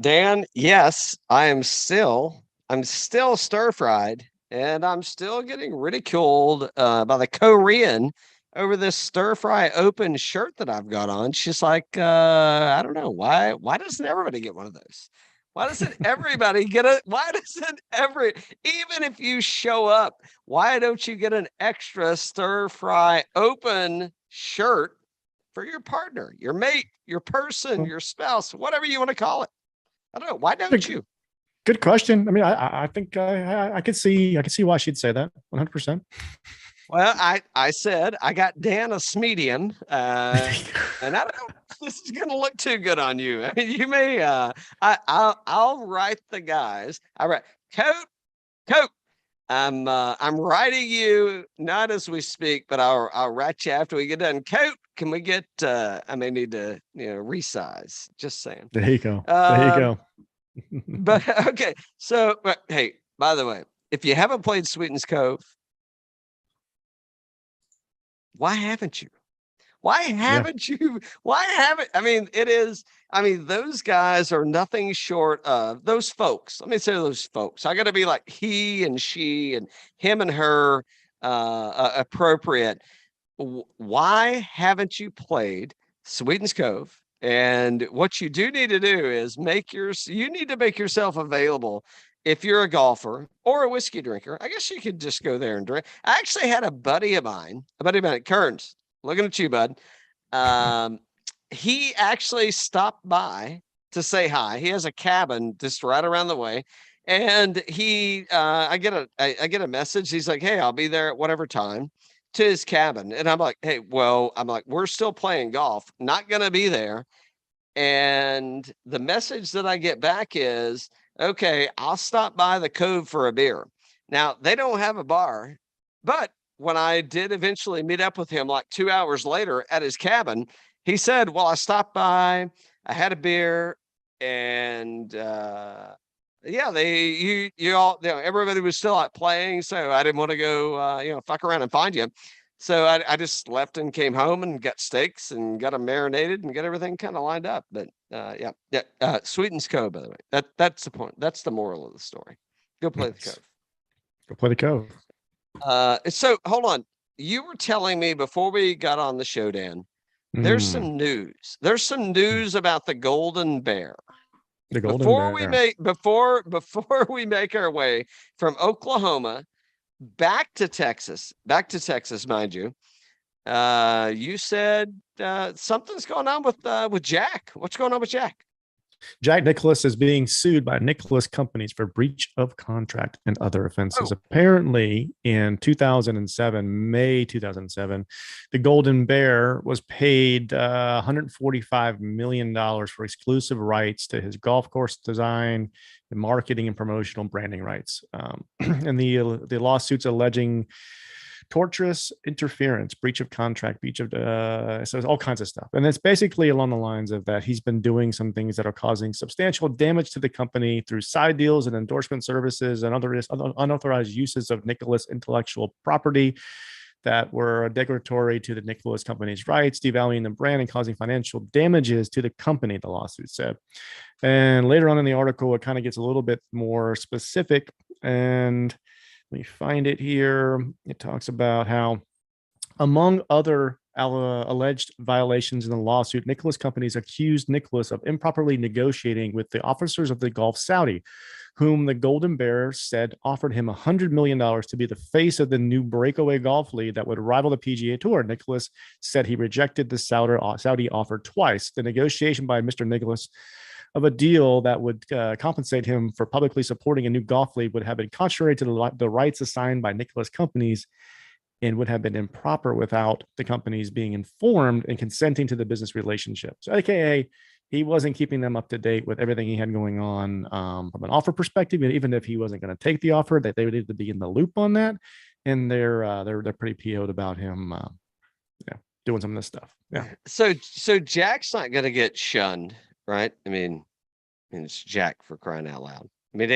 Dan, yes, I'm still stir fried, and I'm still getting ridiculed by the Korean over this stir fry open shirt that I've got on. She's like, I don't know why doesn't everybody get one of those? Why doesn't everybody get it? Why doesn't even if you show up, why don't you get an extra stir fry open shirt for your partner, your mate, your person, Well, your spouse, whatever you want to call it? I don't know. Why don't good, you? good question. I mean, I think I could see why she'd say that 100%. Well, I said I got Dan a medium, and I don't know if this is going to look too good on you. I mean, you may. I'll write the guys. I write coat. I'm writing you not as we speak, but I'll write you after we get done. Coat, can we get? I may need to resize. Just saying. There you go. There you Um, go. but okay. So, but, hey, by the way, if you haven't played Sweetens Cove, why haven't you? Why Yeah. haven't you? Why haven't? I mean, it is. I mean, those guys are nothing short of those folks. Let me say those folks. I got to be like he and she and him and her appropriate. Why haven't you played Sweetens Cove? And what you do need to do is you need to make yourself available. If you're a golfer or a whiskey drinker, I guess you could just go there and drink. I actually had a buddy of mine, Kearns, looking at you, bud. Um, he actually stopped by to say hi. He has a cabin just right around the way. And I get a message. He's like, "Hey, I'll be there at whatever time to his cabin." And I'm like, "Hey, well, I'm like, we're still playing golf, not gonna be there." And the message that I get back is, "Okay, I'll stop by the Cove for a beer." Now, they don't have a bar, but when I did eventually meet up with him like 2 hours later at his cabin, he said, "Well, I stopped by, I had a beer, and yeah, everybody was still out playing, so I didn't want to go, fuck around and find you." So I just left and came home and got steaks and got them marinated and got everything kind of lined up. But yeah. Sweetens Cove, by the way. That's the point. That's the moral of the story. Go play the Nice. Cove. Go play the Cove. So hold on. You were telling me before we got on the show, Dan, there's Mm, some news. There's some news about the Golden Bear. the Golden Before we Bear. make before we make our way from Oklahoma back to Texas, mind you. You said something's going on with Jack. What's going on with Jack? Jack Nicklaus is being sued by Nicklaus Companies for breach of contract and other offenses. Oh, Apparently, in 2007, May 2007, the Golden Bear was paid $145 million for exclusive rights to his golf course design, the marketing and promotional branding rights. And the lawsuits alleging torturous interference, breach of contract, breach of so it's all kinds of stuff. And it's basically along the lines of that he's been doing some things that are causing substantial damage to the company through side deals and endorsement services and other unauthorized uses of Nicklaus intellectual property that were degradatory to the Nicklaus Company's rights, devaluing the brand and causing financial damages to the company, the lawsuit said. And later on in the article, it kind of gets a little bit more specific. And let me find it here. It talks about how, among other alleged violations in the lawsuit, Nicklaus Companies accused Nicklaus of improperly negotiating with the officers of the Gulf Saudi, whom the Golden Bear said offered him $100 million to be the face of the new breakaway golf league that would rival the PGA Tour. Nicklaus said he rejected the Saudi offer twice. The negotiation by Mr. Nicklaus of a deal that would compensate him for publicly supporting a new golf league would have been contrary to the rights assigned by Nicklaus Companies and would have been improper without the companies being informed and consenting to the business relationship. So, AKA, he wasn't keeping them up to date with everything he had going on from an offer perspective. And even if he wasn't going to take the offer, that they would need to be in the loop on that. And they're pretty PO'd about him, doing some of this stuff. Yeah. So Jack's not going to get shunned, right? I mean, it's Jack, for crying out loud. I mean,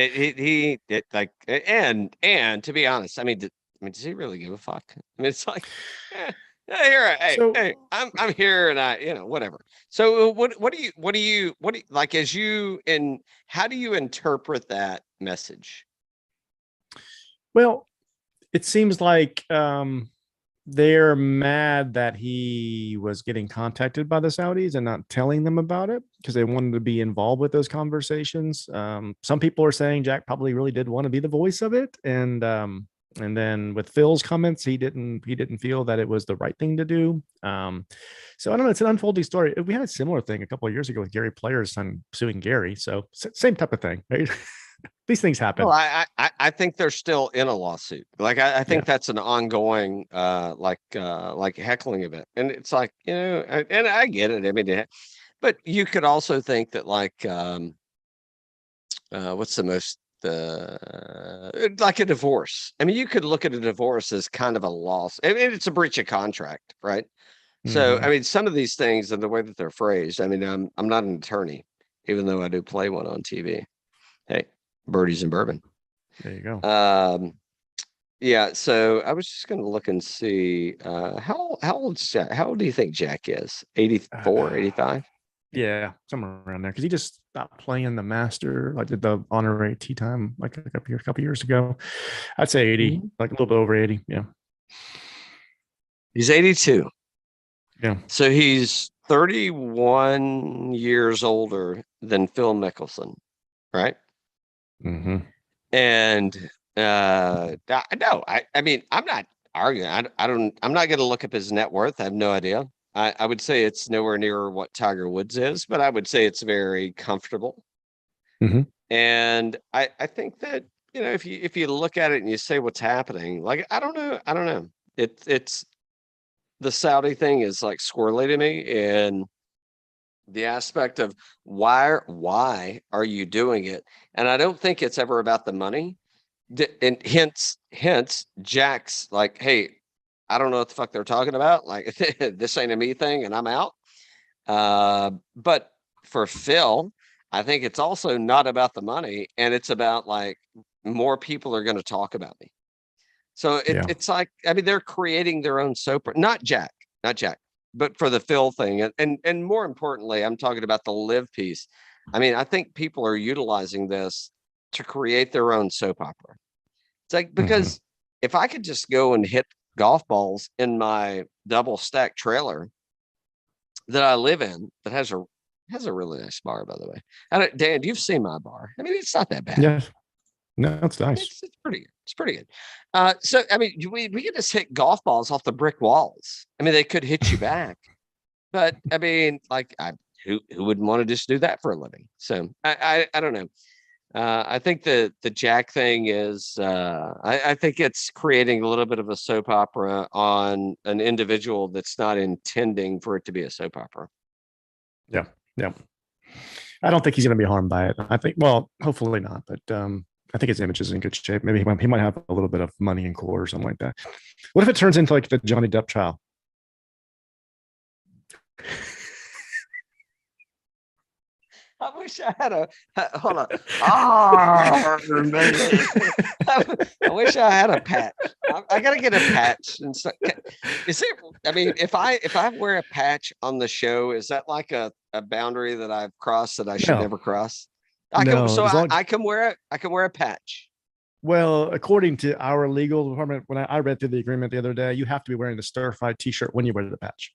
and to be honest, I mean, does he really give a fuck? I mean, it's like, Hey, I'm here, and whatever. So what do you like as you and how do you interpret that message? Well, it seems like they're mad that he was getting contacted by the Saudis and not telling them about it because they wanted to be involved with those conversations. Some people are saying Jack probably really did want to be the voice of it, and then with Phil's comments, he didn't feel that it was the right thing to do. So I don't know. It's an unfolding story. We had a similar thing a couple of years ago with Gary Player's son suing Gary. So same type of thing, right? These things happen. Well, I think they're still in a lawsuit. Like I think that's an ongoing like heckling event, and it's like and I get it. I mean, but you could also think that like what's the most like a divorce. I mean, you could look at a divorce as kind of a loss. I mean, it's a breach of contract, right? So I mean, some of these things and the way that they're phrased. I mean, I'm not an attorney, even though I do play one on TV. Hey, birdies and bourbon. There you go. Yeah. So I was just going to look and see how old do you think Jack is? 84, 85? Yeah, somewhere around there. Because he just stopped playing the Master, like did the honorary tee time like a couple years ago. I'd say 80, like a little bit over 80. Yeah. He's 82. Yeah. So he's 31 years older than Phil Mickelson, right? Mm-hmm. And no, I mean, I'm not arguing. I'm not going to look up his net worth. I have no idea. I would say it's nowhere near what Tiger Woods is, but I would say it's very comfortable. Mm-hmm. And I think that, if you look at it and you say what's happening, like, I don't know. It's the Saudi thing is like squirrely to me, and the aspect of why are you doing it? And I don't think it's ever about the money. And hence Jack's like, hey, I don't know what the fuck they're talking about. Like, this ain't a me thing and I'm out. But for Phil, I think it's also not about the money, and it's about like more people are going to talk about me. So it's like, I mean, they're creating their own soap, not Jack, but for the Phil thing. And more importantly, I'm talking about the live piece. I mean, I think people are utilizing this to create their own soap opera. It's like, because if I could just go and hit golf balls in my double stack trailer that I live in, that has a really nice bar, by the way. Dan, you've seen my bar. I mean, it's not that bad. Yeah. No, it's nice. It's pretty good. It's pretty good. So I mean, we could just hit golf balls off the brick walls. I mean, they could hit you back, but I mean, like, who wouldn't want to just do that for a living? So I don't know. I think the Jack thing is, I think it's creating a little bit of a soap opera on an individual that's not intending for it to be a soap opera. Yeah. Yeah. I don't think he's going to be harmed by it. I think, well, hopefully not, but I think his image is in good shape. Maybe he might have a little bit of money in court or something like that. What if it turns into like the Johnny Depp trial? I wish I had hold on. Oh, man. I wish I had a patch. I gotta get a patch. And so, is it? I mean, if I wear a patch on the show, is that like a boundary that I've crossed that I should never cross? I can wear it. I can wear a patch. Well, according to our legal department, when I read through the agreement the other day, you have to be wearing the stir-fry T-shirt when you wear the patch.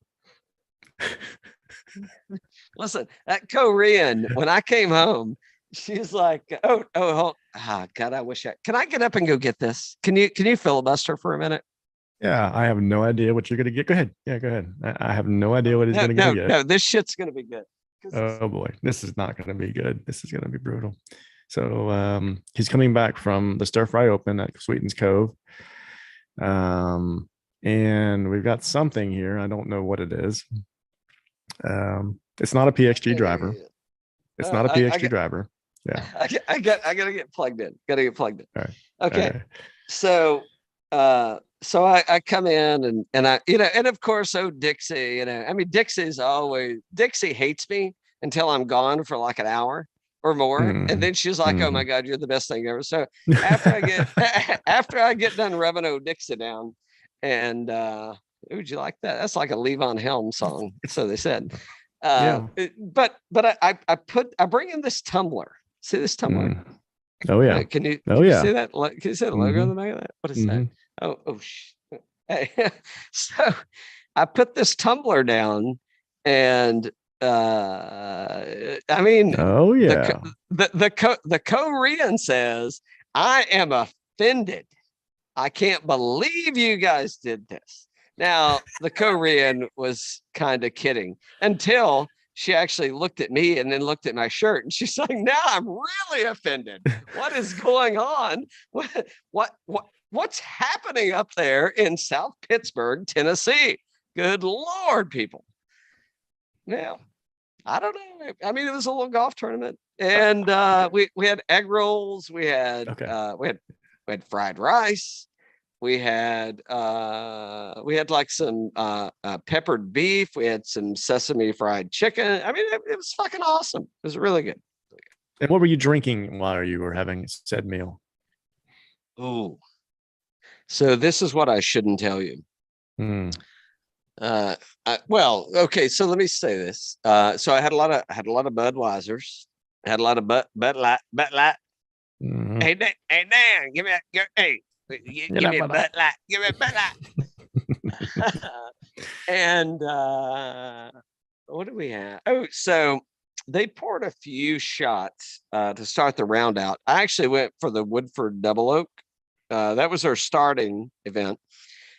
Listen, that Korean, when I came home, she's like, oh, God, I wish can I get up and go get this? Can you filibuster for a minute? Yeah, I have no idea what you're going to get. Go ahead. Yeah, go ahead. I have no idea what he's going to get. No, this shit's going to be good. Oh boy, this is not going to be good. This is going to be brutal. So he's coming back from the Stir Fry Open at Sweetens Cove. And we've got something here. I don't know what it is. It's not a PXG driver. It's not a PXG driver. Yeah. I gotta get plugged in. Gotta get plugged in. All right. Okay. All right. So I come in and I, and of course, Dixie, I mean, Dixie hates me until I'm gone for like an hour or more. And then she's like, oh my God, you're the best thing ever. So after I get done rubbing Dixie down and Would you like that? That's like a Levon Helm song. So they said. Yeah. But I bring in this tumbler. See this tumbler? Mm. Oh yeah. Can you Oh yeah. see that? Can you see the logo on the back of that? What is that? Oh, hey. So I put this tumbler down, and I mean, Oh yeah. the Korean says, "I am offended. I can't believe you guys did this." Now, the Korean was kind of kidding until she actually looked at me and then looked at my shirt, and she's like, "Now I'm really offended. What is going on? What's happening up there in South Pittsburgh, Tennessee? Good Lord, people." Now, I don't know. I mean, it was a little golf tournament, and we had egg rolls, we had fried rice, we had like some peppered beef, we had some sesame fried chicken. I mean, it was fucking awesome. It was really good. And what were you drinking while you were having said meal? Ooh. So this is what I shouldn't tell you. Well, okay, so let me say this. So I had a lot of Budweisers, I had a lot of Bud Light. Hey Dan, give me a Bud Light, give me a Bud Light. And what do we have? Oh, so they poured a few shots to start the round out. I actually went for the Woodford Double Oak. That was our starting event.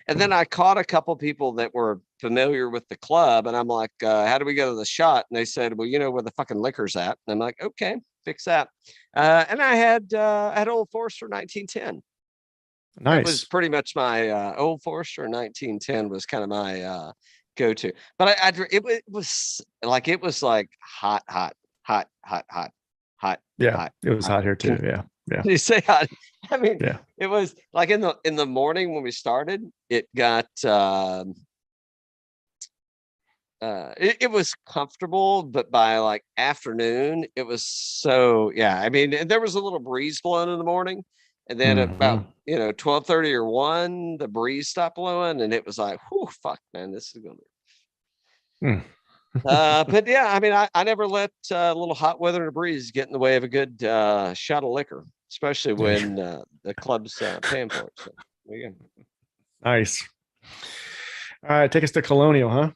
And then I caught a couple people that were familiar with the club, and I'm like, how do we go to the shot? And they said, well, you know where the fucking liquor's at. And I'm like, okay, fix that. And I had Old Forester 1910. Nice. That was pretty much my Old Forester 1910 was kind of my go-to. But it was like hot. Yeah, hot, it was hot here too. Yeah. You say hot. I mean, yeah. It was like in the morning when we started, it got it was comfortable, but by like afternoon, it was so I mean, there was a little breeze blowing in the morning, and then about 12:30 or 1, the breeze stopped blowing, and it was like, whew, fuck, man, this is gonna be. But yeah, I mean, I never let a little hot weather and a breeze get in the way of a good shot of liquor, especially when the club's paying for it. So there you go. Nice. All right, take us to Colonial, huh?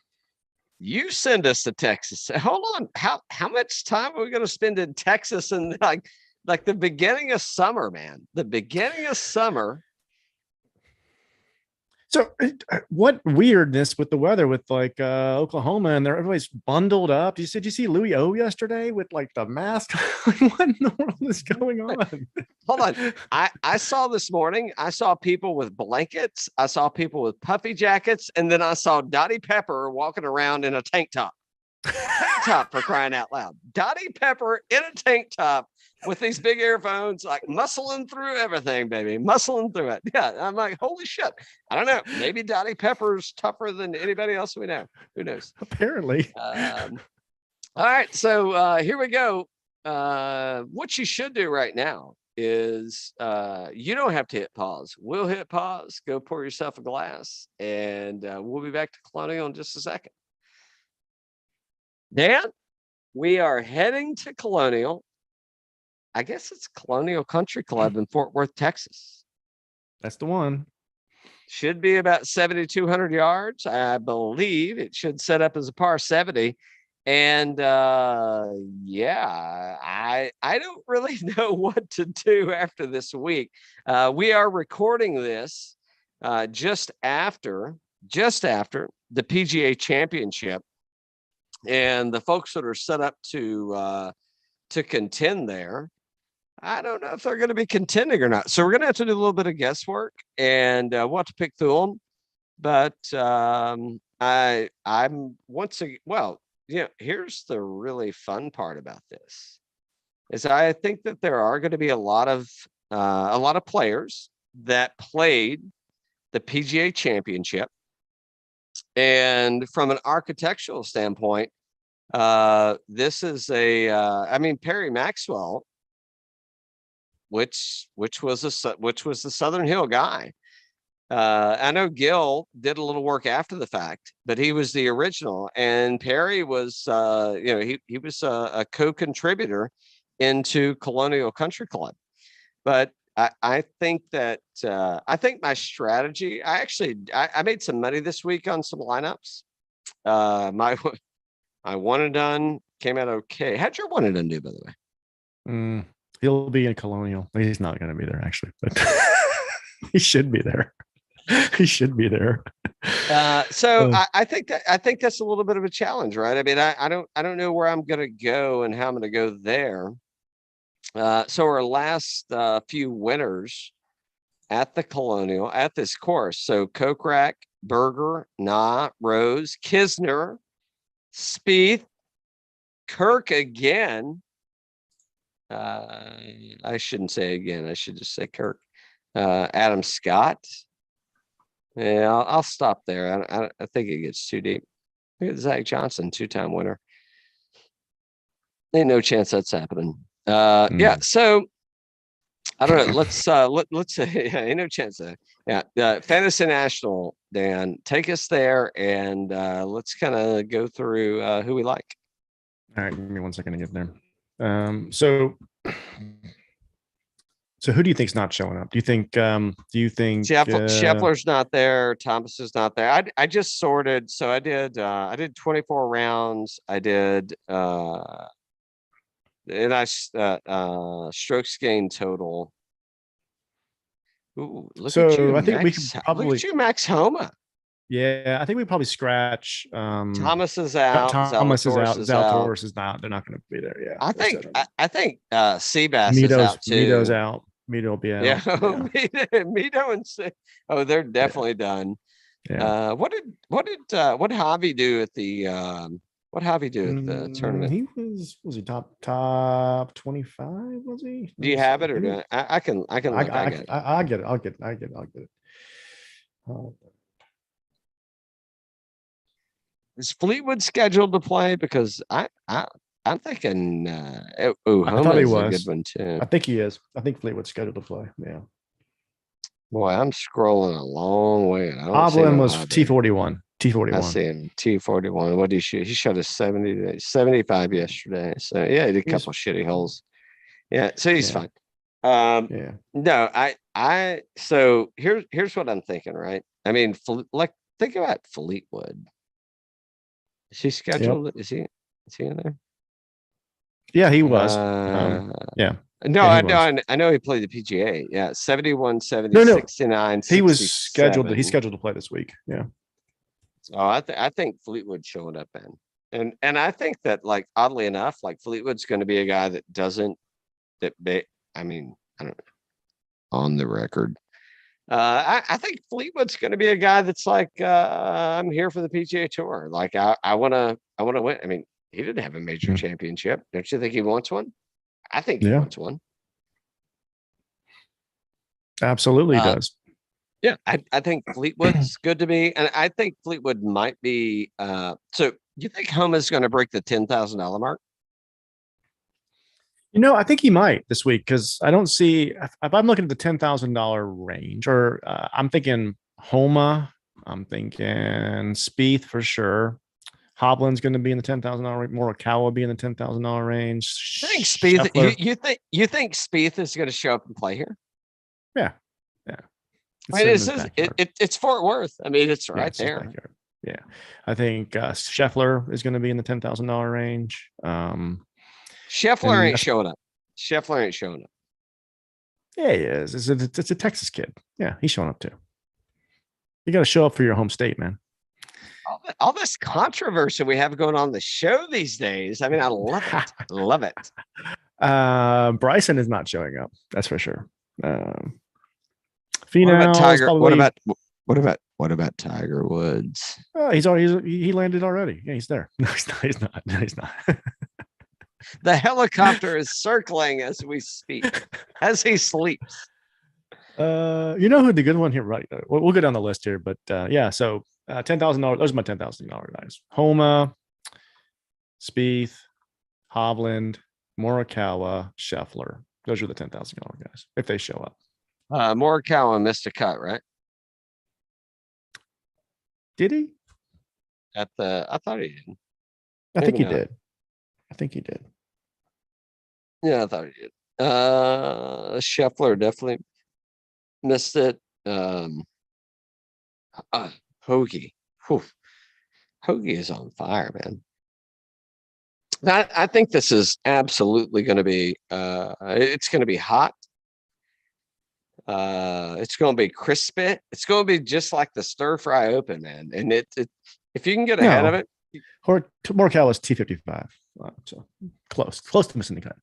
You send us to Texas. Hold on. How much time are we going to spend in Texas and like the beginning of summer, man? The beginning of summer. So what weirdness with the weather with like Oklahoma, and everybody's bundled up. Did you see Louis O yesterday with like the mask? What in the world is going on? Hold on. I saw this morning, I saw people with blankets, I saw people with puffy jackets, and then I saw Dottie Pepper walking around in a tank top. Tank top, for crying out loud. Dottie Pepper in a tank top with these big earphones, like muscling through everything, baby, muscling through it. Yeah, I'm like, holy shit. I don't know. Maybe Dottie Pepper's tougher than anybody else we know. Who knows? Apparently. All right, so here we go. What you should do right now is you don't have to hit pause. We'll hit pause. Go pour yourself a glass, and we'll be back to Colonial in just a second. Dan, we are heading to Colonial. I guess it's Colonial Country Club in Fort Worth, Texas. That's the one. Should be about 7,200 yards. I believe it should set up as a par 70. And I don't really know what to do after this week. We are recording this just after the PGA Championship, and the folks that are set up to contend there, I don't know if they're going to be contending or not. So we're going to have to do a little bit of guesswork, and we'll have to pick through them. But I'm once again, well, here's the really fun part about this is I think that there are going to be a lot of players that played the PGA Championship, and from an architectural standpoint, this is Perry Maxwell, which was the Southern Hill guy. I know Gil did a little work after the fact, but he was the original, and Perry was, he was a co-contributor into Colonial Country Club. But I think that I think my strategy. I made some money this week on some lineups. My one and done came out okay. How'd your one and done do, by the way? He'll be in Colonial. He's not going to be there actually, but he should be there. He should be there. I think that's a little bit of a challenge, right? I mean, I don't know where I'm going to go and how I'm going to go there. So our last few winners at the Colonial at this course. So Kokrak, Berger, Rose, Kisner, Spieth, Kirk again. I shouldn't say again. I should just say Kirk. Adam Scott. Yeah, I'll stop there. I think it gets too deep. Look at Zach Johnson, 2-time winner. Ain't no chance that's happening. Yeah. So I don't know. Let's say ain't no chance. Fantasy National, Dan, take us there, and let's kind of go through who we like. All right, give me 1 second to get there. So who do you think's not showing up? Do you think Scheffler's not there? Thomas is not there. I just sorted. So I did 24 rounds. I did and I strokes gained total. Ooh, look at you, I think Max, we can probably look at you, Max Homa. Yeah, I think we probably scratch. Thomas is out. Thomas is out. Zalatoris is not. They're not going to be there. Yeah, I think Seabass is out too. Mito's out. Mito will be out. Yeah, Mito and they're definitely done. Yeah. What did Javi do at the tournament? He was he top 25? Was he? Do you have it or not? I can look back at it. I'll get it. Is Fleetwood scheduled to play? Because I'm thinking I thought he was a good one too. I think he is. I think Fleetwood's scheduled to play. Yeah. Boy, I'm scrolling a long way. Hovland was T41. I see him T41. What did he shoot? He shot a 75 yesterday. So yeah, he did a couple shitty holes. Yeah, so he's fine. No, so here's what I'm thinking, right? I mean, think about Fleetwood. Is he scheduled? Yep. Is he in there? Yeah, he was. Yeah. No, I know he played the PGA. Yeah, 71, 70, 69. He was scheduled. He's scheduled to play this week. Yeah. Oh, I think Fleetwood showing up and I think that, like, oddly enough, like Fleetwood's going to be a guy that doesn't I don't know, on the record. I think Fleetwood's going to be a guy that's like, I'm here for the PGA Tour. Like, I want to win. I mean, he didn't have a major championship. Don't you think he wants one? I think he wants one. Absolutely does. Yeah, I think Fleetwood's good to me, and I think Fleetwood might be. So you think Homa's going to break the $10,000 mark? I think he might this week, because I don't see, if I'm looking at the $10,000 range, or I'm thinking Homa, I'm thinking Spieth for sure. Hovland's going to be in the $10,000 range. Morikawa will be in the $10,000 range. I think Spieth. You think Spieth is going to show up and play here? Yeah. I mean, it's Fort Worth. I mean, it's right there. Yeah, I think Scheffler is going to be in the $10,000 range. Scheffler ain't showing up. Yeah, he is. It's a Texas kid. Yeah, he's showing up too. You got to show up for your home state, man. All this controversy we have going on the show these days. I mean, I love it. Love it. Bryson is not showing up. That's for sure. What about Tiger? Probably... What about Tiger Woods? He landed already. Yeah, he's there. No, he's not. The helicopter is circling as we speak, as he sleeps. You know who the good one here, right? We'll go down the list here, but yeah. So $10,000. Those are my $10,000 guys: Homa, Spieth, Hovland, Morikawa, Scheffler. Those are the $10,000 guys if they show up. Morikawa missed a cut, right? Did he? I thought he did. I think Maybe he not. did. I think he did. Yeah, I thought he did. Scheffler definitely missed it. Hoge. Whew. Hoge is on fire, man. I think this is absolutely going to be. It's going to be hot. It's going to be crispy. It's going to be just like the Stir Fry Open, man. And if you can get ahead of it, Morikawa was T55, so close to missing the cut.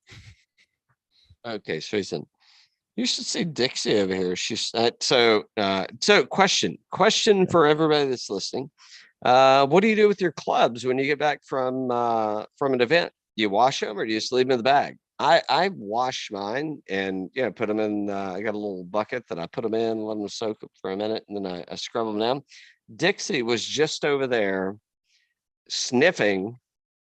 Okay, so he's in. You should see Dixie over here. She's so question for everybody that's listening. What do you do with your clubs when you get back from an event? You wash them or do you just leave them in the bag? I wash mine and put them in. I got a little bucket that I put them in, let them soak up for a minute, and then I scrub them down. Dixie was just over there sniffing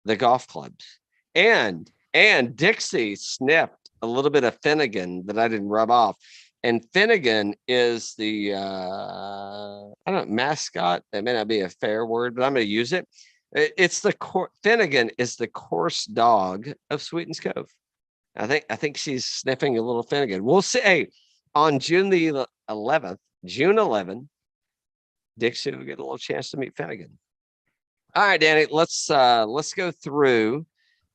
the golf clubs, and Dixie sniffed a little bit of Finnegan that I didn't rub off. And Finnegan is the I don't know, mascot. That may not be a fair word, but I'm going to use it. It's Finnegan is the course dog of Sweetens Cove. I think she's sniffing a little Finnegan. We'll see. Hey, on June 11th, Dixie will get a little chance to meet Finnegan. All right, Danny, let's go through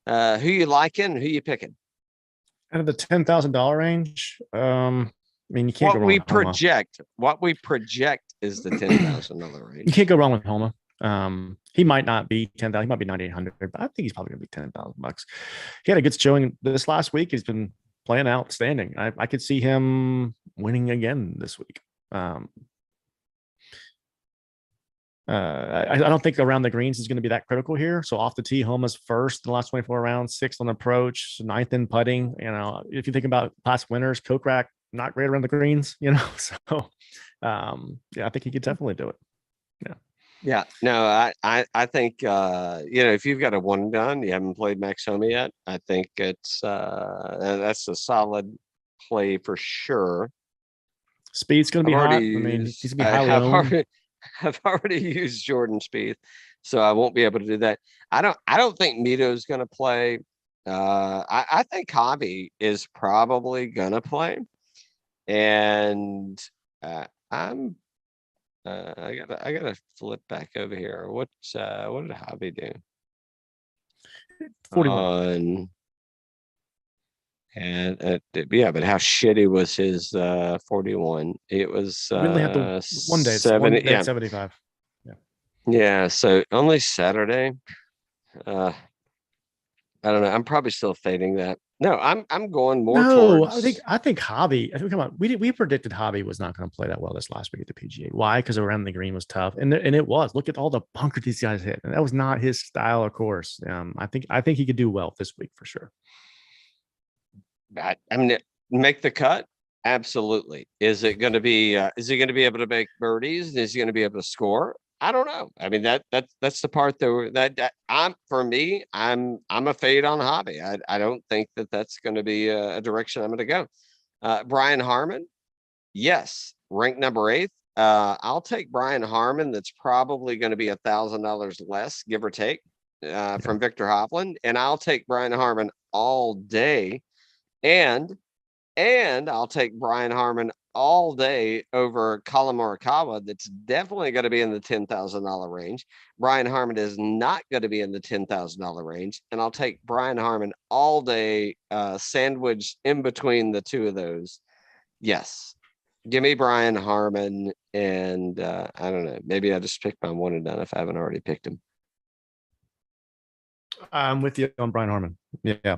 who you liking, who you picking. Out of the $10,000 range, I mean, you can't go wrong with What we project is the $10,000 range. You can't go wrong with Homa. He might not be 10,000. He might be 9,800, but I think he's probably gonna be $10,000. He had a good showing this last week. He's been playing outstanding. I could see him winning again this week. I don't think around the greens is going to be that critical here. So off the tee, Homa's first in the last 24 rounds, sixth on approach, ninth in putting. If you think about past winners, Kokrak, not great around the greens, So, I think he could definitely do it. Yeah. No, I think if you've got a one and done, you haven't played Max Homa yet. I think that's a solid play for sure. Speed's going to be hot. I mean, he's going to be highly owned. I've already used Jordan Spieth, so I won't be able to do that. I don't think Mito's going to play. I think Hobby is probably going to play, and I gotta flip back over here. What did Hobby do? 41. And but how shitty was his 41? It was we only have the one day. 75. Yeah. So only Saturday. I don't know. I'm probably still fading that. No, I'm going more towards. I think Hobby. Come on, we predicted Hobby was not going to play that well this last week at the PGA. Why? Because around the green was tough, and it was. Look at all the bunkers these guys hit, and that was not his style of course. I think he could do well this week for sure. I mean, make the cut. Absolutely. Is he going to be able to make birdies? Is he going to be able to score? I don't know. I mean, that's the part that I'm a fade on Hobby. I don't think that's going to be a direction I'm going to go. Brian Harman. Yes. Ranked number 8th. I'll take Brian Harman. That's probably going to be $1,000 less, give or take, from Viktor Hovland. And I'll take Brian Harman all day. And I'll take Brian Harman all day over Collin Morikawa. That's definitely going to be in the $10,000 range. Brian Harman is not going to be in the $10,000 range. And I'll take Brian Harman all day, sandwiched in between the two of those. Yes. Give me Brian Harman. And I don't know. Maybe I just picked my one and done if I haven't already picked him. I'm with you on Brian Harman. Yeah.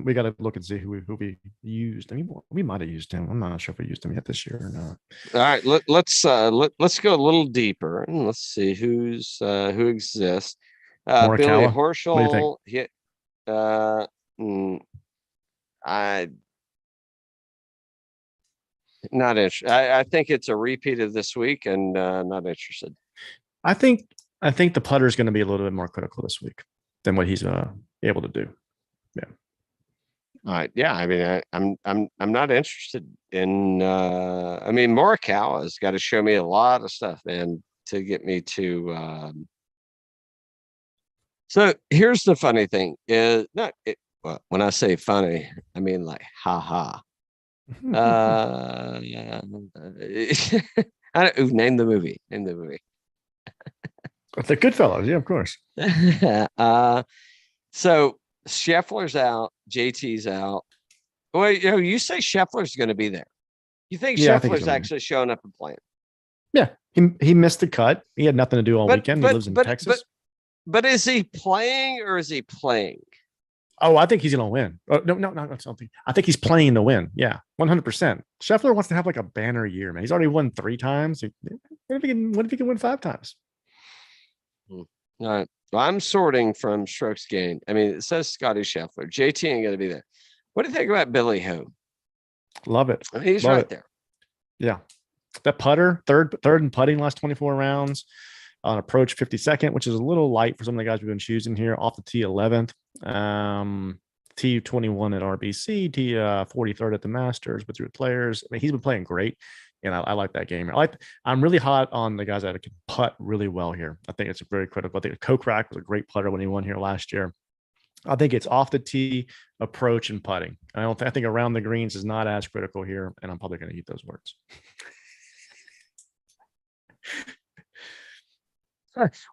We got to look and see who we used. I mean, we might have used him. I'm not sure if we used him yet this year or not. All right, let's go a little deeper and let's see who exists. Morikawa. Billy Horschel. What do you think? I not interested. I think it's a repeat of this week, and not interested. I think the putter is going to be a little bit more critical this week than what he's able to do. Yeah. All right. Yeah. I mean, I'm not interested in. I mean, Morikawa's got to show me a lot of stuff, man. get me to. So here's the funny thing: is not it, well, when I say funny, I mean like ha ha. Yeah. I don't name the movie. Name the movie. The Goodfellas, yeah, of course. So Scheffler's out, JT's out. Well, you say Scheffler's going to be there. You think Scheffler's actually showing up and playing? Yeah, he missed the cut. He had nothing to do all weekend. He lives in Texas. But is he playing or is he playing? Oh, I think he's going to win. Oh, no, something. I think he's playing to win. Yeah, 100%. Scheffler wants to have like a banner year, man. He's already won 3 times. What if he can win 5 times? All right. Well, I'm sorting from strokes gained. I mean, it says Scottie Scheffler. JT ain't going to be there. What do you think about Billy Ho? Love it. I mean, he's right there. Yeah. That putter, third in putting last 24 rounds on approach 52nd, which is a little light for some of the guys we've been choosing here. Off the tee 11th, tee 21 at RBC, tee 43rd at the Masters with your players. I mean, he's been playing great, and I like that game. I'm really hot on the guys that can putt really well here. I think it's very critical. I think Kokrak was a great putter when he won here last year. I think it's off the tee, approach, and putting. I think around the greens is not as critical here, and I'm probably going to eat those words.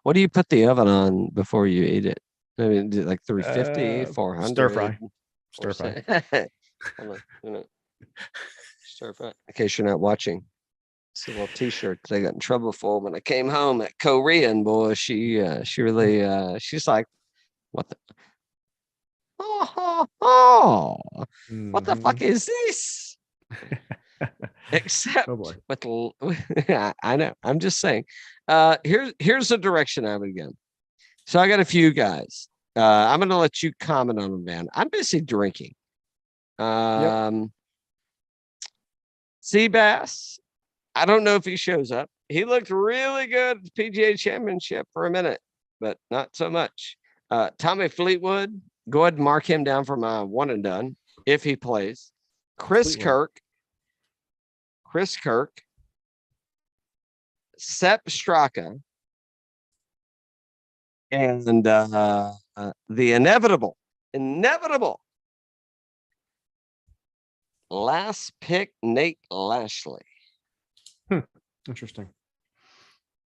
What do you put the oven on before you eat it? I mean, like 350, 400? Stir fry. Stir fry. In case you're not watching, it's a little T-shirt that I got in trouble for when I came home at Korean. Boy, she really she's like, what the. What the fuck is this? Except I know. I'm just saying. Here's the direction I would go. So I got a few guys. I'm going to let you comment on them, man. I'm busy drinking. Seabass. I don't know if he shows up. He looked really good at the PGA Championship for a minute, but not so much. Tommy Fleetwood. Go ahead and mark him down for my one and done if he plays. Chris Kirk, Sepp Straka, and the inevitable last pick, Nate Lashley. Interesting.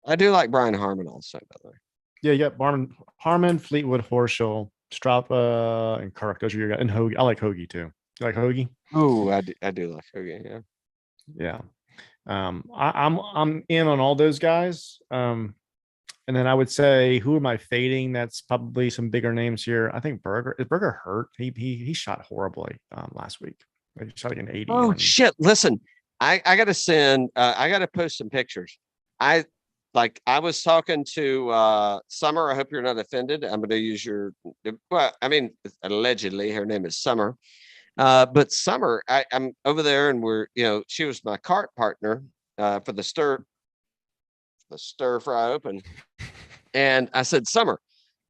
I do like Brian Harman also, by the way. Yeah, Harman, Fleetwood, Horschel, Strapa, and Kirk. Those are your guys. And Hoge. I like Hoge too. You like Hoge? Oh, I do like Hoge. Yeah. Yeah. I'm in on all those guys. And then I would say, who am I fading? That's probably some bigger names here. I think Berger. Is Berger hurt? He shot horribly last week. He shot like an 80. Oh shit! Listen, I got to send. I got to post some pictures. I was talking to Summer. I hope you're not offended. I'm going to use your. Well, I mean, allegedly, her name is Summer. But Summer, I'm over there, and she was my cart partner for the stir fry open. And I said, Summer,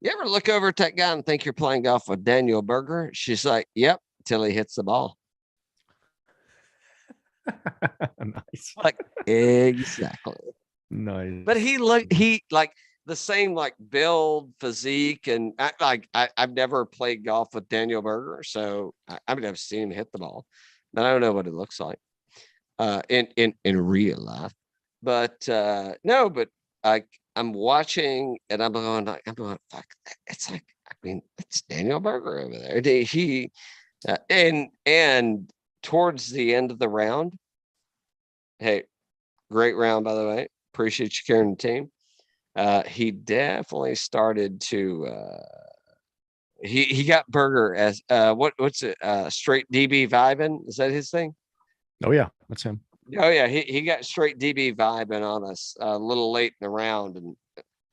you ever look over at that guy and think you're playing golf with Daniel Berger? She's like, yep, till he hits the ball. Nice. Like, exactly. Nice. But he like the same like build, physique, and I've never played golf with Daniel Berger, so I mean I've seen him hit the ball, but I don't know what it looks like in real life. But no, but I'm watching and I'm going fuck. It's like, I mean, it's Daniel Berger over there. He and towards the end of the round, hey, great round by the way. Appreciate you carrying the team. He definitely started to he got Berger as what's it straight DB vibing? Is that his thing? Oh yeah, that's him. Oh yeah, he got straight DB vibing on us a little late in the round, and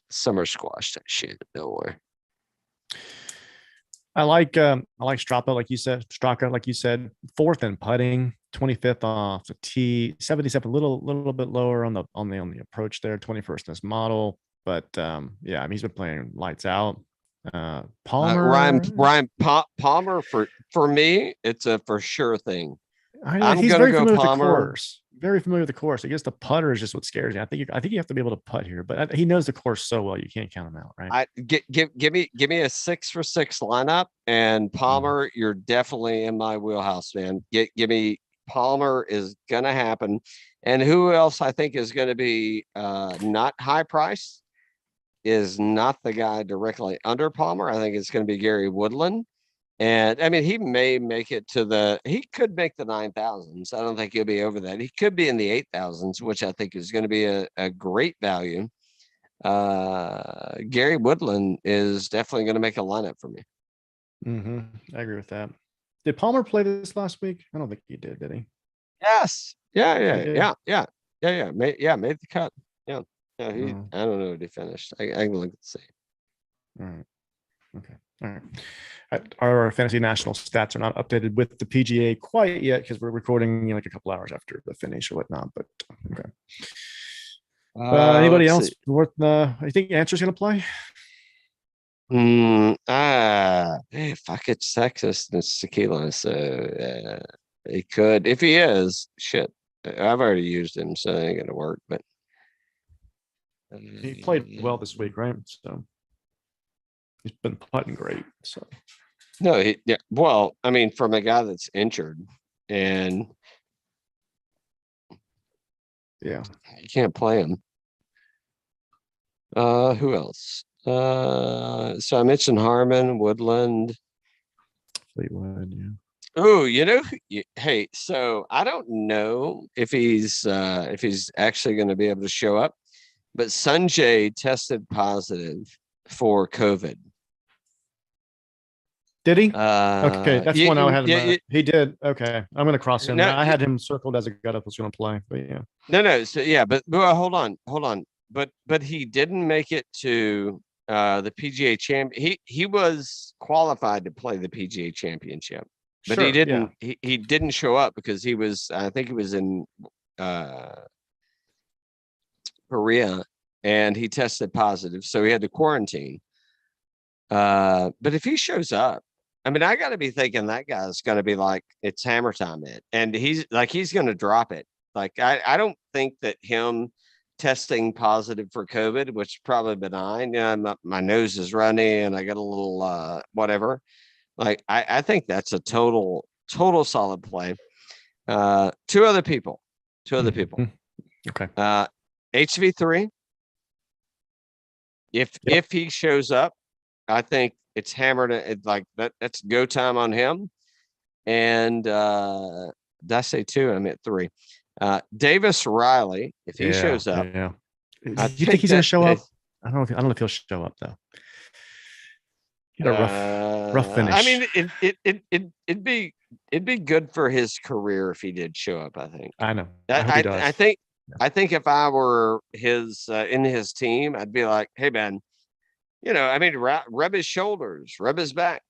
Summer squashed that shit. Don't worry. I like Straka, like you said, 4th in putting, 25th off the tee, 77, a little bit lower on the approach there, 21st in this model. But yeah, I mean, he's been playing lights out. Palmer, Ryan Palmer for me, it's a for sure thing. I know I'm he's gonna very go familiar with the Palmer. course. Very familiar with the course. I guess the putter is just what scares me. I think you have to be able to putt here, but he knows the course so well you can't count him out, right? Give me a 6 for 6 lineup, and Mhm. Palmer, you're definitely in my wheelhouse, man. Give me Palmer is gonna happen, and who else I think is gonna be not high price is not the guy directly under Palmer. I think it's gonna be Gary Woodland. And I mean, he may make it to he could make the 9,000s. I don't think he'll be over that. He could be in the 8,000s, which I think is going to be a great value. Gary Woodland is definitely going to make a lineup for me. I agree with that. Did Palmer play this last week? I don't think he did he? Yes. Yeah. He Yeah. did. Yeah. Yeah. Yeah. Yeah. Made the cut. Yeah. Yeah. Oh, I don't know what he finished. I can look and see. all right. Okay. All right. Our fantasy national stats are not updated with the PGA quite yet because we're recording like a couple hours after the finish or whatnot. But okay. Anybody Let's else see. worth? I think Answer's going to play. Fuck it's Texas and it's tequila, so he could if he is shit. I've already used him, so it ain't gonna work. But He played well this week, right? So he's been putting great. So no, yeah. Well, I mean, from a guy that's injured, and yeah, you can't play him. Who else? So I mentioned Harmon, Woodland. Fleetwood. Yeah. Oh, hey, so I don't know if he's actually going to be able to show up, but Sanjay tested positive for COVID. Did he? Okay, that's one I had. He did. Okay, I'm going to cross him. No, I had him circled as a guy that was going to play, but yeah. No. So yeah, but well, hold on. But he didn't make it to the PGA champ. He was qualified to play the PGA Championship, but he Sure. didn't. Yeah. He didn't show up because he was. I think he was in Korea, and he tested positive, so he had to quarantine. But if he shows up, I mean, I got to be thinking that guy's going to be like, it's hammer time, and he's going to drop it. Like, I don't think that him testing positive for COVID, which is probably benign. My nose is runny and I got a little whatever. Like, I think that's a total solid play. Two other people. Okay. HV3. If he shows up, I think it's hammered. It's like that's go time on him. And did I say 2? I meant 3. Davis Riley, if he shows up, yeah. You think he's going to show up? I don't know if he'll show up though. He had a rough finish. I mean, it'd be good for his career if he did show up. I think. I know. I hope he does. I think if I were his in his team, I'd be like, hey man, I mean, rub his shoulders, rub his back,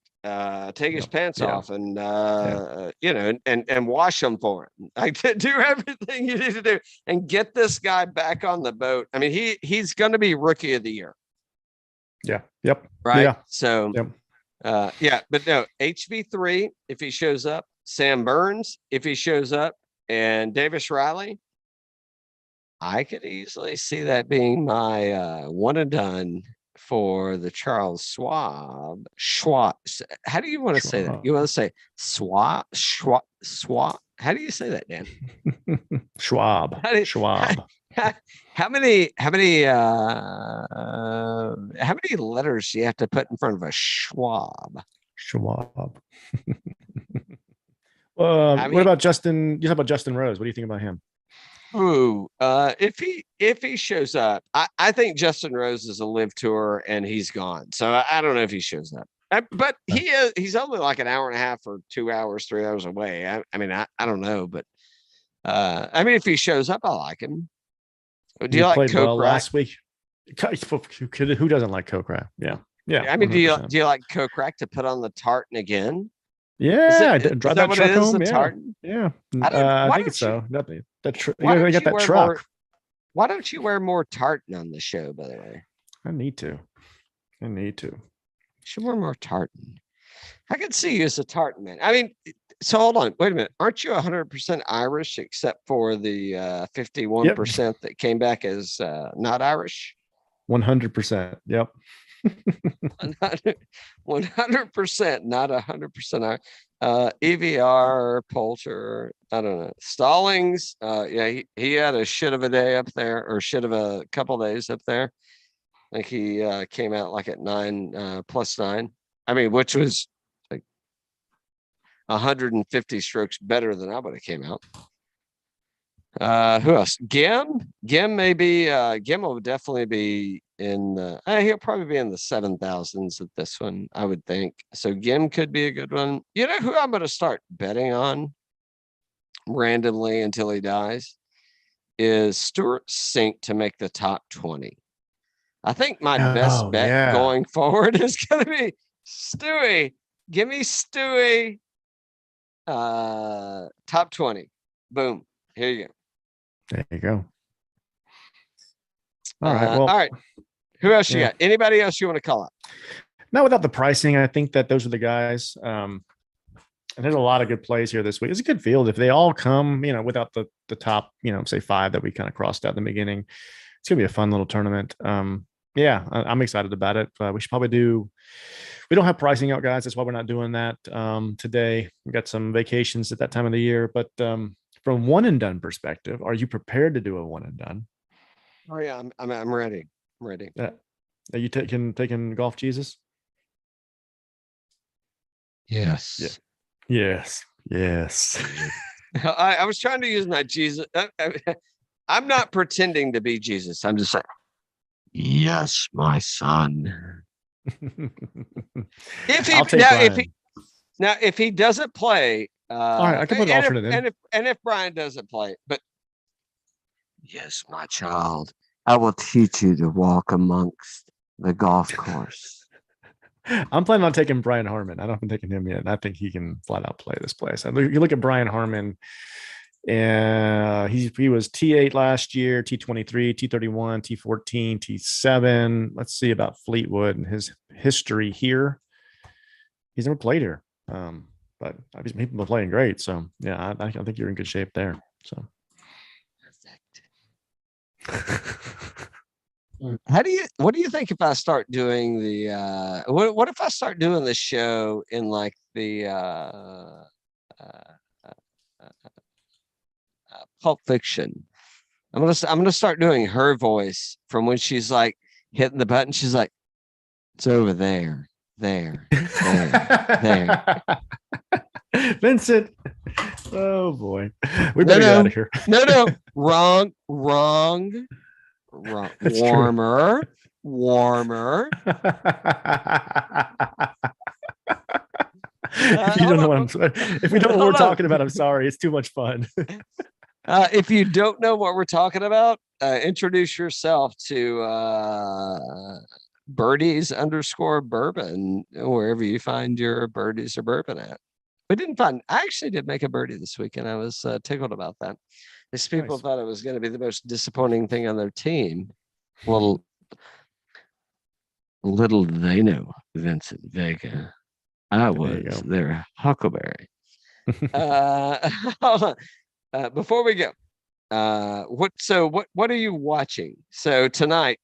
take his pants off, and and wash them for him. Like, do everything you need to do and get this guy back on the boat. I mean, he's going to be rookie of the year. Yeah. Yep. Right. Yeah. So, but no, HV3 if he shows up, Sam Burns if he shows up, and Davis Riley. I could easily see that being my one and done for the Charles Schwab. How do you want to say that? You want to say Schwab? How do you say that, Dan? Schwab. How many letters do you have to put in front of a Schwab? What about Justin? You talk about Justin Rose. What do you think about him? Ooh, if he shows up, I think Justin Rose is a live tour and he's gone. So I don't know if he shows up. But he's only like an hour and a half or 2 hours, 3 hours away. I mean, I don't know, but I mean, if he shows up, I like him. Do you like Coke last week? Who doesn't like Coke? Yeah. I mean, 100%. Do you like Coke to put on the tartan again? Yeah, drive that truck home. Tartan? Yeah. I think it's so. You gotta get that truck. Why don't you wear more tartan on the show? By the way, I need to. You should wear more tartan. I could see you as a tartan man. I mean, So hold on, wait a minute. Aren't you 100% Irish except for the 51% that came back as not Irish? 100%. Yep. 100%, not 100% EVR, Poulter, I don't know. Stallings, yeah, he had a shit of a day up there, or shit of a couple days up there. I think he came out like at 9 +9. I mean, which was like 150 strokes better than I would have came out. Who else? Gim maybe Gim will definitely be in the he'll probably be in the 7,000s at this one, I would think. So Gim could be a good one. You know who I'm gonna start betting on randomly until he dies is Stuart Sink to make the top 20. I think my best bet going forward is gonna be Stewie. Give me Stewie top 20. Boom. Here you go. There you go. All right. Well, all right. Who else you got? Anybody else you want to call up? Not without the pricing. I think that those are the guys. And there's a lot of good plays here this week. It's a good field. If they all come, without the top, say 5 that we kind of crossed out in the beginning, it's gonna be a fun little tournament. Yeah, I'm excited about it. We should probably we don't have pricing out, guys. That's why we're not doing that today. We got some vacations at that time of the year, but from one and done perspective, are you prepared to do a one and done? Oh yeah, I'm ready. I'm ready. Are you taking golf Jesus? Yes. Yeah. Yes. I was trying to use my Jesus. I'm not pretending to be Jesus. I'm just saying, yes, my son. If he doesn't play, all right, I can put an alternate in. And if Brian doesn't play, but yes, my child, I will teach you to walk amongst the golf course. I'm planning on taking Brian Harman. I don't have taken him yet. I think he can flat out play this place. You look at Brian Harman, and he was T8 last year, T23, T31, T14, T7. Let's see about Fleetwood and his history here. He's never played here. But obviously people are playing great. So yeah, I think you're in good shape there. So what do you think if I start doing the what if I start doing the show in like the Pulp Fiction? I'm gonna start doing her voice from when she's like hitting the button. She's like, it's over there. There. Vincent. Oh boy. We better get out of here. No. Wrong. Warmer. If you don't know if we don't know what we're talking about, I'm sorry. It's too much fun. If you don't know what we're talking about, introduce yourself to birdies_bourbon, wherever you find your birdies or bourbon at. I actually did make a birdie this weekend. I was tickled about that. These people thought it was going to be the most disappointing thing on their team. Well, little did they know, Vincent Vega, I was their huckleberry. Hold on. Before we go, what are you watching? So tonight,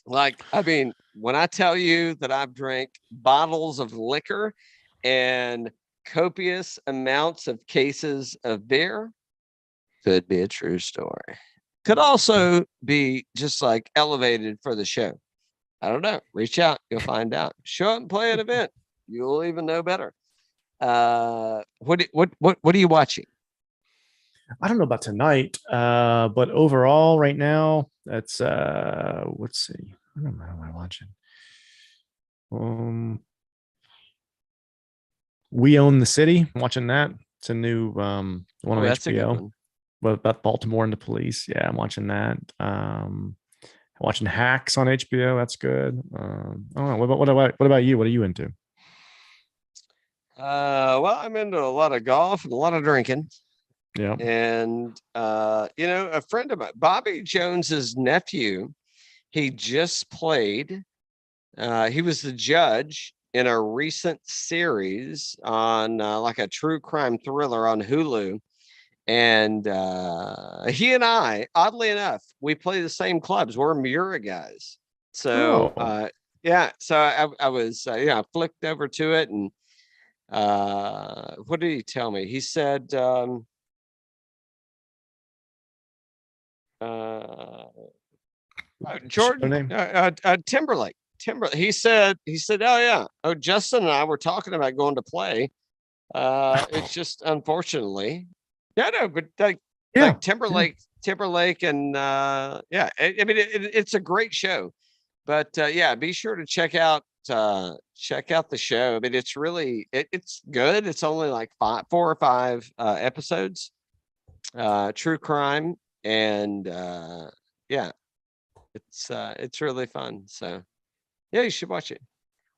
when I tell you that I've drank bottles of liquor and copious amounts of cases of beer, could be a true story. Could also be just like elevated for the show. I don't know. Reach out. You'll find out. Show up and play an event. You'll even know better. What are you watching? I don't know about tonight, but overall right now, that's let's see. What am I watching? We Own the City. I'm watching that. It's a new one on HBO. What about Baltimore and the Police? Yeah, I'm watching that. Watching Hacks on HBO. That's good. I don't know. What about you? What are you into? Well, I'm into a lot of golf and a lot of drinking. Yeah. And a friend of mine, Bobby Jones's nephew, he just played. He was the judge in a recent series on like a true crime thriller on Hulu. And he and I, oddly enough, we play the same clubs. We're Mura guys. So yeah, so I was I flicked over to it, and what did he tell me? He said Jordan Timberlake. He said, oh yeah, oh, Justin and I were talking about going to play. It's just unfortunately, but like Timberlake, and I mean, it's a great show. But yeah, be sure to check out the show. I mean, it's really it's good. It's only like 4 or 5 episodes, true crime, and yeah, it's really fun. So yeah, you should watch it.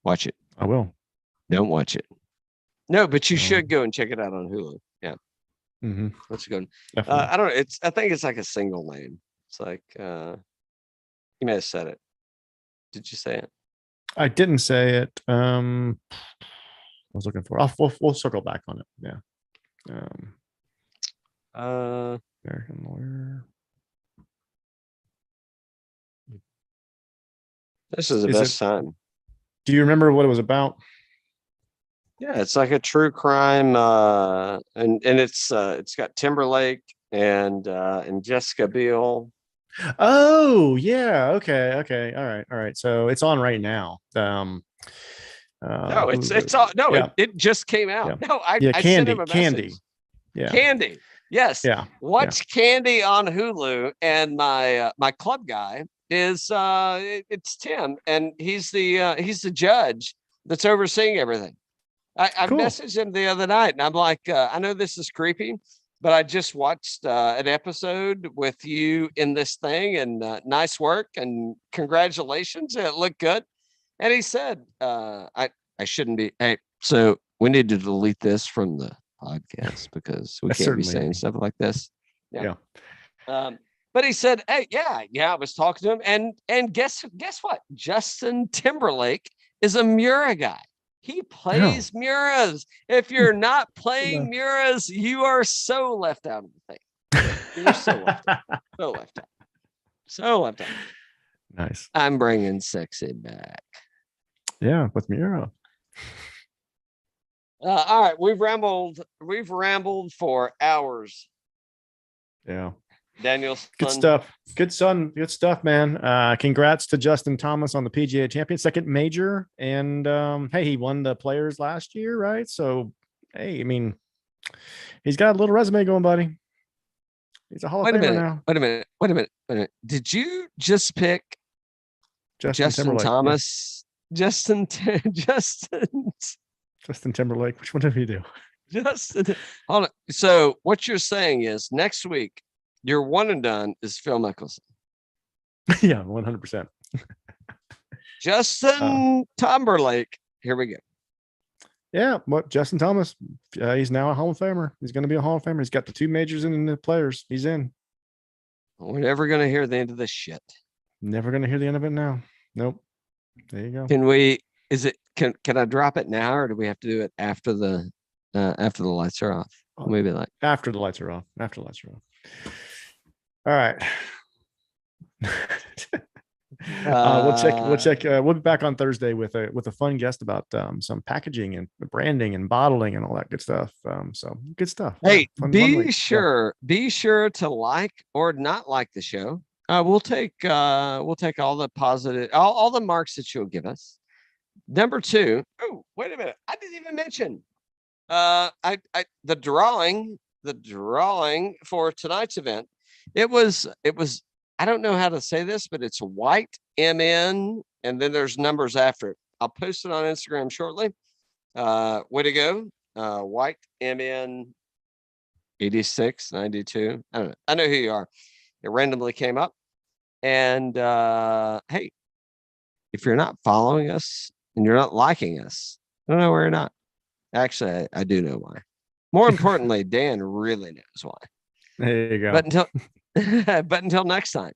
Watch it. I will. Don't watch it. No, but you should go and check it out on Hulu. Yeah. Mm-hmm. Let's go. I don't know. I think it's like a single name. It's like you may have said it. Did you say it? I didn't say it. I was looking for. We'll circle back on it. Yeah. American Lawyer. This is the best time. Do you remember what it was about? Yeah, it's like a true crime, and it's got Timberlake and Jessica Biel. Oh yeah, okay, all right. So it's on right now. No, it's all no. Yeah. It just came out. Yeah. No, I sent him a message. Candy. Yes. Yeah. Watch Candy on Hulu, and my club guy is it's Tim, and he's the judge that's overseeing everything. I messaged him the other night, and I'm like, I know this is creepy, but I just watched an episode with you in this thing, and nice work and congratulations. It looked good. And he said, I shouldn't be. Hey, so we need to delete this from the podcast because we can't be saying stuff like this. Yeah. But he said, hey, yeah, I was talking to him, and guess what? Justin Timberlake is a Mura guy. He plays Muras. If you're not playing Muras, you are so left out of the thing. You're so left out. So left out. So left out. Nice. I'm bringing sexy back. Yeah, with Mura. All right, we've rambled for hours. Yeah. Daniel, good stuff, man. Congrats to Justin Thomas on the PGA Champion, second major, and hey, he won the Players last year, right? So hey, I mean, he's got a little resume going, buddy. He's a Hall of Famer now. Wait a minute. Did you just pick Justin Thomas? Yeah. Justin Timberlake. Which one did he do? Justin. Hold on. So what you're saying is next week your one and done is Phil Mickelson. Yeah, 100%. Justin Timberlake. Here we go. Yeah, what Justin Thomas? He's now a Hall of Famer. He's going to be a Hall of Famer. He's got the 2 majors in the Players. He's in. We're never going to hear the end of this shit. Never going to hear the end of it now. Nope. There you go. Can I drop it now, or do we have to do it after the lights are off? Maybe like after the lights are off. After the lights are off. All right. We'll check. We'll be back on Thursday with a fun guest about some packaging and branding and bottling and all that good stuff. So good stuff. Hey, be sure to like or not like the show. We'll take all the positive, all the marks that you'll give us. Number 2. Oh, wait a minute. I didn't even mention the drawing for tonight's event. It was I don't know how to say this, but it's white MN and then there's numbers after it. I'll post it on Instagram shortly. Way to go. White MN 86, 92. I don't know. I know who you are. It randomly came up. And hey, if you're not following us and you're not liking us, I don't know why you're not. Actually, I do know why. More importantly, Dan really knows why. There you go. But until next time,